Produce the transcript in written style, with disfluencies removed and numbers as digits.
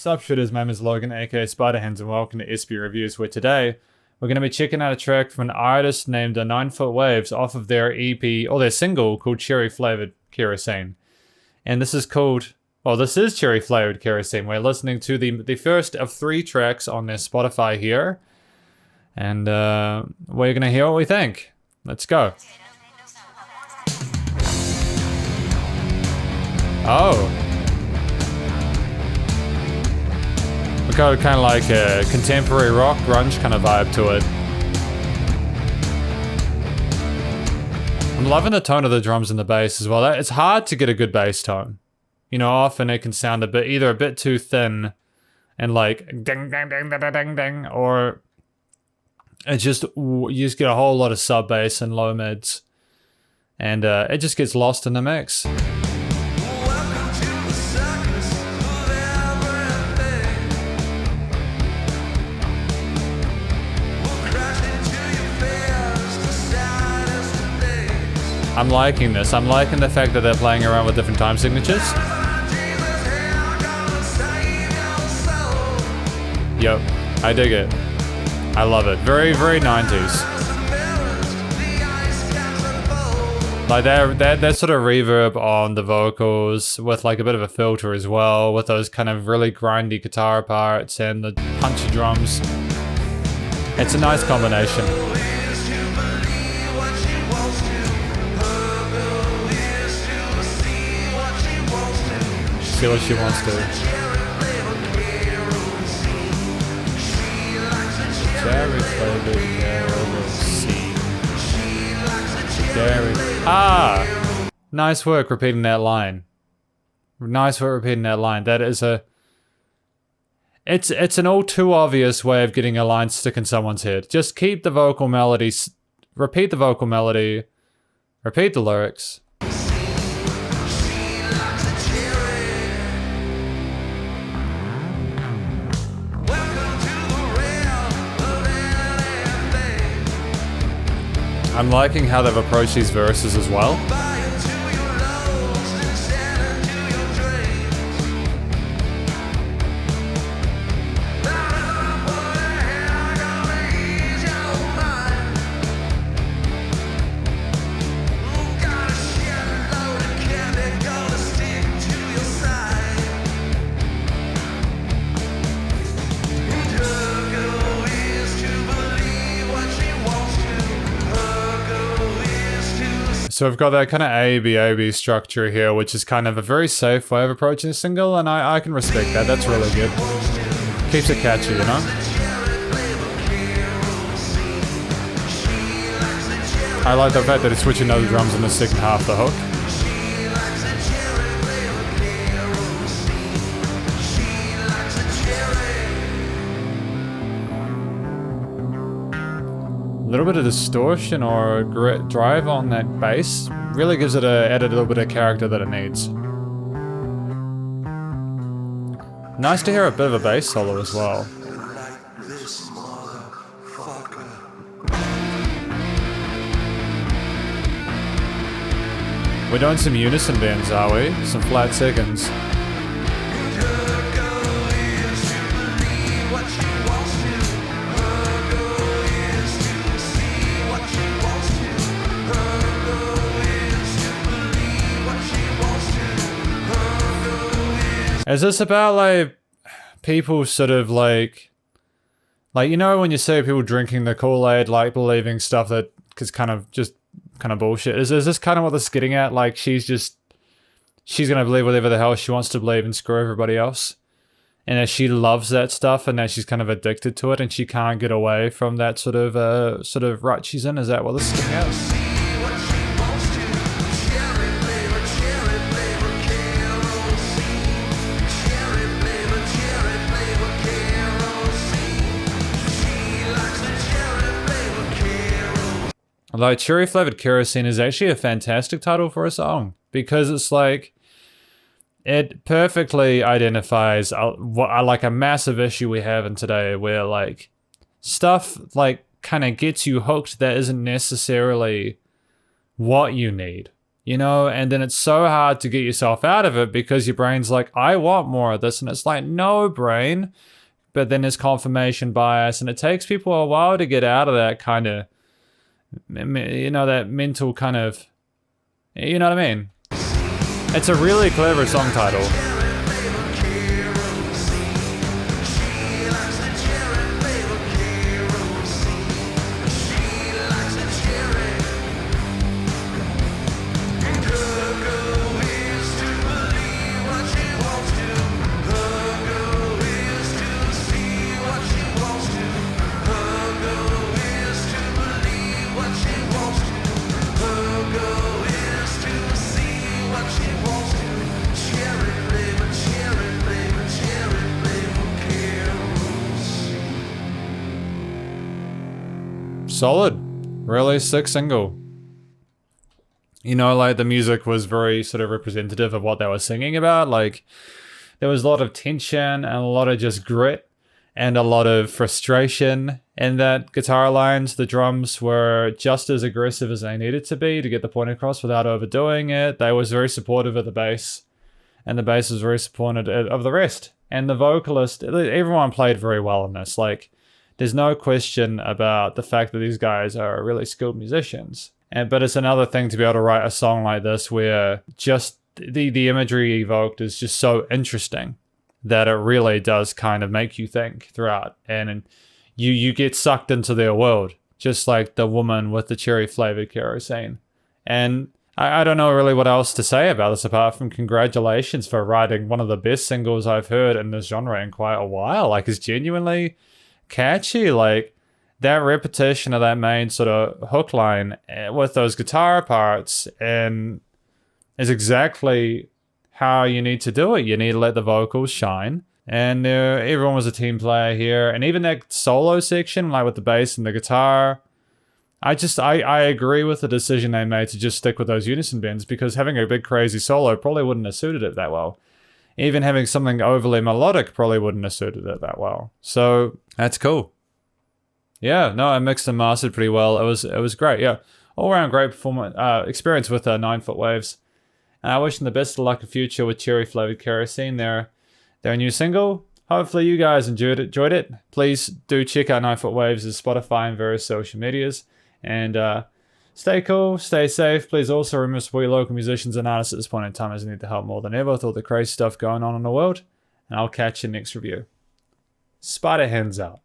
Sup shooters, my name is Logan aka Spiderhands and welcome to SB Reviews, where today we're going to be checking out a track from an artist named 9 Foot Waves off of their EP, or their single, called Cherry Flavored Kerosene. And this is called, well, this is Cherry Flavored Kerosene. We're listening to the first of 3 tracks on their Spotify here. And we're going to hear what we think. Let's go. Oh. We got kind of like a contemporary rock, grunge kind of vibe to it. I'm loving the tone of the drums and the bass as well. It's hard to get a good bass tone. You know, often it can sound either a bit too thin and like ding, ding, ding, ding, ding, ding, or you just get a whole lot of sub bass and low mids, and it just gets lost in the mix. I'm liking this. I'm liking the fact that they're playing around with different time signatures. Yep, I dig it. I love it. Very, very 90s. Like that sort of reverb on the vocals with like a bit of a filter as well, with those kind of really grindy guitar parts and the punchy drums. It's a nice combination. See what she wants to. Cherry flavored kerosene. Nice work repeating that line. Nice work repeating that line. That is it's an all too obvious way of getting a line stuck in someone's head. Just keep the vocal melody, repeat the vocal melody, repeat the lyrics. I'm liking how they've approached these verses as well. So we've got that kind of A-B structure here, which is kind of a very safe way of approaching a single, and I can respect that. That's really good. Keeps it catchy, you know? I like the fact that it's switching other drums in the second half of the hook. A little bit of distortion or drive on that bass really gives it added a little bit of character that it needs. Nice to hear a bit of a bass solo as well. We're doing some unison bends, are we? Some flat seconds. Is this about like people sort of like you know when you see people drinking the Kool-Aid, like believing stuff that is kind of bullshit? Is this kind of what this is getting at? Like she's gonna believe whatever the hell she wants to believe and screw everybody else, and that she loves that stuff and that she's kind of addicted to it and she can't get away from that sort of rut she's in. Is that what this is getting at? Like, Cherry Flavored Kerosene is actually a fantastic title for a song, because it's like, it perfectly identifies like a massive issue we have in today, where like stuff like kind of gets you hooked that isn't necessarily what you need. you know, and then it's so hard to get yourself out of it because your brain's like, I want more of this. And it's like, no, brain. But then there's confirmation bias, and it takes people a while to get out of that kind of, you know, that mental kind of, you know what I mean? It's a really clever song title. Solid. Really sick single. You know, like the music was very sort of representative of what they were singing about. Like there was a lot of tension and a lot of just grit and a lot of frustration in that guitar lines. The drums were just as aggressive as they needed to be to get the point across without overdoing it. They was very supportive of the bass, and the bass was very supportive of the rest. And the vocalist, everyone played very well in this. Like, there's no question about the fact that these guys are really skilled musicians. But it's another thing to be able to write a song like this where just the imagery evoked is just so interesting that it really does kind of make you think throughout. And you get sucked into their world, just like the woman with the cherry-flavored kerosene. And I don't know really what else to say about this apart from congratulations for writing one of the best singles I've heard in this genre in quite a while. Like, it's genuinely catchy. Like, that repetition of that main sort of hook line with those guitar parts and is exactly how you need to do it. You need to let the vocals shine. And everyone was a team player here. And even that solo section, like with the bass and the guitar, I agree with the decision they made to just stick with those unison bends, because having a big crazy solo probably wouldn't have suited it that well. Even having something overly melodic probably wouldn't have suited it that well. So that's cool. Yeah, no, I mixed and mastered pretty well. It was great. Yeah, all around great performance experience with 9 Foot Waves. And I wish them the best of luck in future with cherry flavored kerosene. Their new single. Hopefully you guys enjoyed it. Please do check out 9 Foot Waves' Spotify and various social medias. And stay cool, stay safe. Please also remember to support your local musicians and artists at this point in time, as they need the help more than ever with all the crazy stuff going on in the world. And I'll catch you next review. Spider hands out.